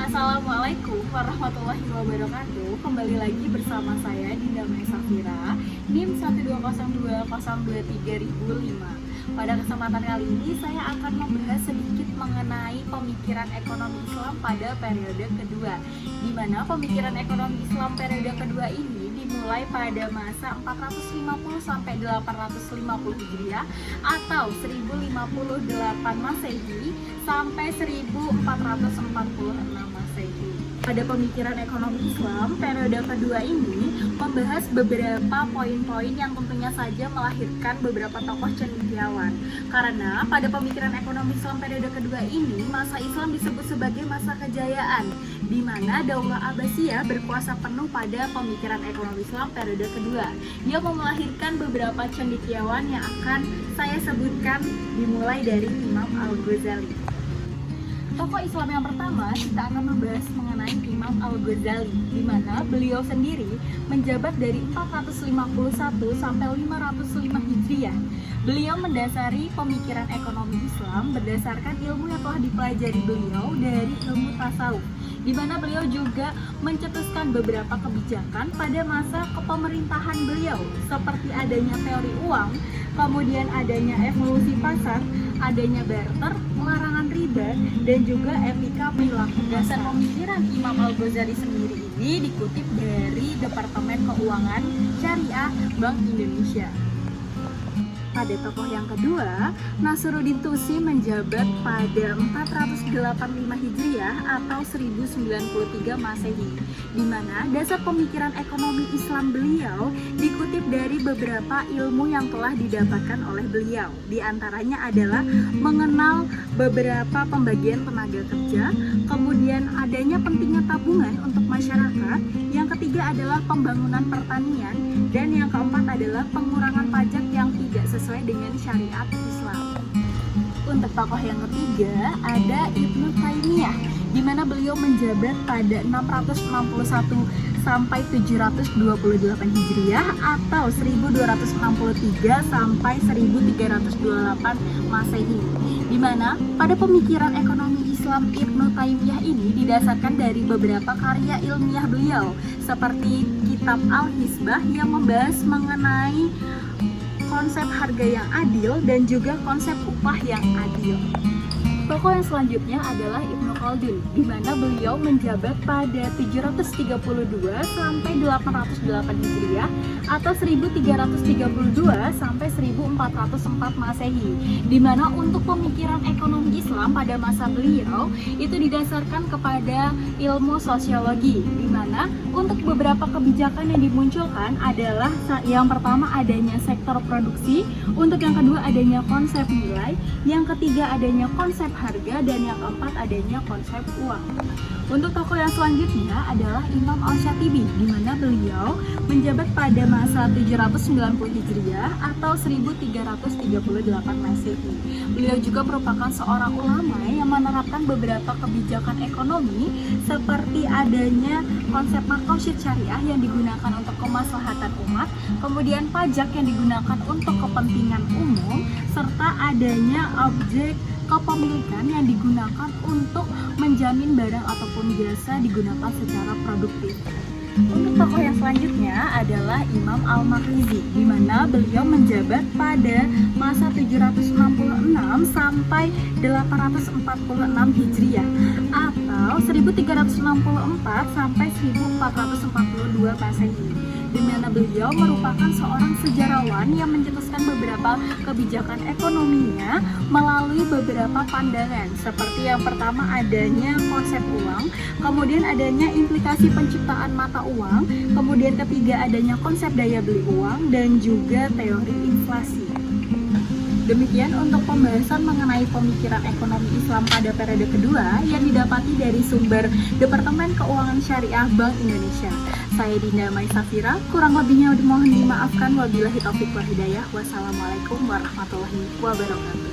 Assalamualaikum warahmatullahi wabarakatuh. Kembali lagi bersama saya Dinda Mai Safira, NIM 1202023.005. Pada kesempatan kali ini saya akan membahas sedikit mengenai pemikiran ekonomi Islam pada periode kedua, di mana pemikiran ekonomi Islam periode kedua ini dimulai pada masa 450 sampai 850 Hijriah atau 1058 Masehi sampai 1446 Masehi. Pada pemikiran ekonomi Islam periode kedua ini membahas beberapa poin-poin yang tentunya saja melahirkan beberapa tokoh cendekiawan. Karena pada pemikiran ekonomi Islam periode kedua ini masa Islam disebut sebagai masa kejayaan, di mana Daulah Abbasiyah berkuasa penuh pada pemikiran ekonomi Islam periode kedua. Dia melahirkan beberapa cendekiawan yang akan saya sebutkan dimulai dari Imam Al-Ghazali. Tokoh Islam yang pertama kita akan membahas mengenai Imam Al-Ghazali, di mana beliau sendiri menjabat dari 451 sampai 505 Hijriah. Beliau mendasari pemikiran ekonomi Islam berdasarkan ilmu yang telah dipelajari beliau dari ilmu tasawuf, di mana beliau juga mencetuskan beberapa kebijakan pada masa kepemerintahan beliau, seperti adanya teori uang, kemudian adanya evolusi pasar, adanya barter, larangan riba, dan juga etika perilaku. Dasar pemikiran Imam Al-Ghazali sendiri ini dikutip dari Departemen Keuangan Syariah Bank Indonesia. Pada tokoh yang kedua, Nasruddin Tusi menjabat pada 485 Hijriah atau 1093 Masehi, di mana dasar pemikiran ekonomi Islam beliau dikutip dari beberapa ilmu yang telah didapatkan oleh beliau. Di antaranya adalah mengenal beberapa pembagian tenaga kerja, kemudian adanya pentingnya tabungan untuk masyarakat, yang ketiga adalah pembangunan pertanian, dan yang keempat adalah pengurangan pajak yang tidak sesuai dengan syariat Islam. Untuk tokoh yang ketiga ada Ibnu Taimiyah, di mana beliau menjabat pada 661 sampai 728 Hijriah atau 1263 sampai 1328 Masehi, di mana pada pemikiran ekonomi Islam Ibnu Taimiyah ini didasarkan dari beberapa karya ilmiah beliau, seperti kitab Al-Hisbah yang membahas mengenai konsep harga yang adil dan juga konsep upah yang adil. Tokoh yang selanjutnya adalah Ibnu Khaldun, di mana beliau menjabat pada 732 sampai 808 Hijriah atau 1332 sampai 1404 Masehi, di mana untuk pemikiran ekonomi Islam pada masa beliau itu didasarkan kepada ilmu sosiologi, di mana untuk beberapa kebijakan yang dimunculkan adalah yang pertama adanya sektor produksi, untuk yang kedua adanya konsep nilai, yang ketiga adanya konsep harga, dan yang keempat adanya konsep uang. Untuk tokoh yang selanjutnya adalah Imam Al-Syatibi, di mana beliau menjabat pada masa 790 Hijriah atau 1338 Masehi. Beliau juga merupakan seorang ulama yang menerapkan beberapa kebijakan ekonomi seperti adanya konsep makosyid syariah yang digunakan untuk kemaslahatan umat, kemudian pajak yang digunakan untuk kepentingan umum, serta adanya objek kepemilikan yang digunakan untuk menjamin barang ataupun jasa digunakan secara produktif. Untuk tokoh yang selanjutnya adalah Imam Al-Maghrizi, di mana beliau menjabat pada masa 766 sampai 846 Hijriah atau 1364 sampai 1442 Masehi, di mana beliau merupakan seorang sejarawan yang mencetuskan beberapa kebijakan ekonominya melalui beberapa pandangan, seperti yang pertama adanya konsep uang, kemudian adanya implikasi penciptaan mata uang, kemudian ketiga adanya konsep daya beli uang, dan juga teori inflasi. Demikian untuk pembahasan mengenai pemikiran ekonomi Islam pada periode kedua yang didapati dari sumber Departemen Keuangan Syariah Bank Indonesia. Saya Dinda Mai Safira, kurang lebihnya dimohon dimaafkan. Wabillahi taufiq wal hidayah. Wassalamualaikum warahmatullahi wabarakatuh.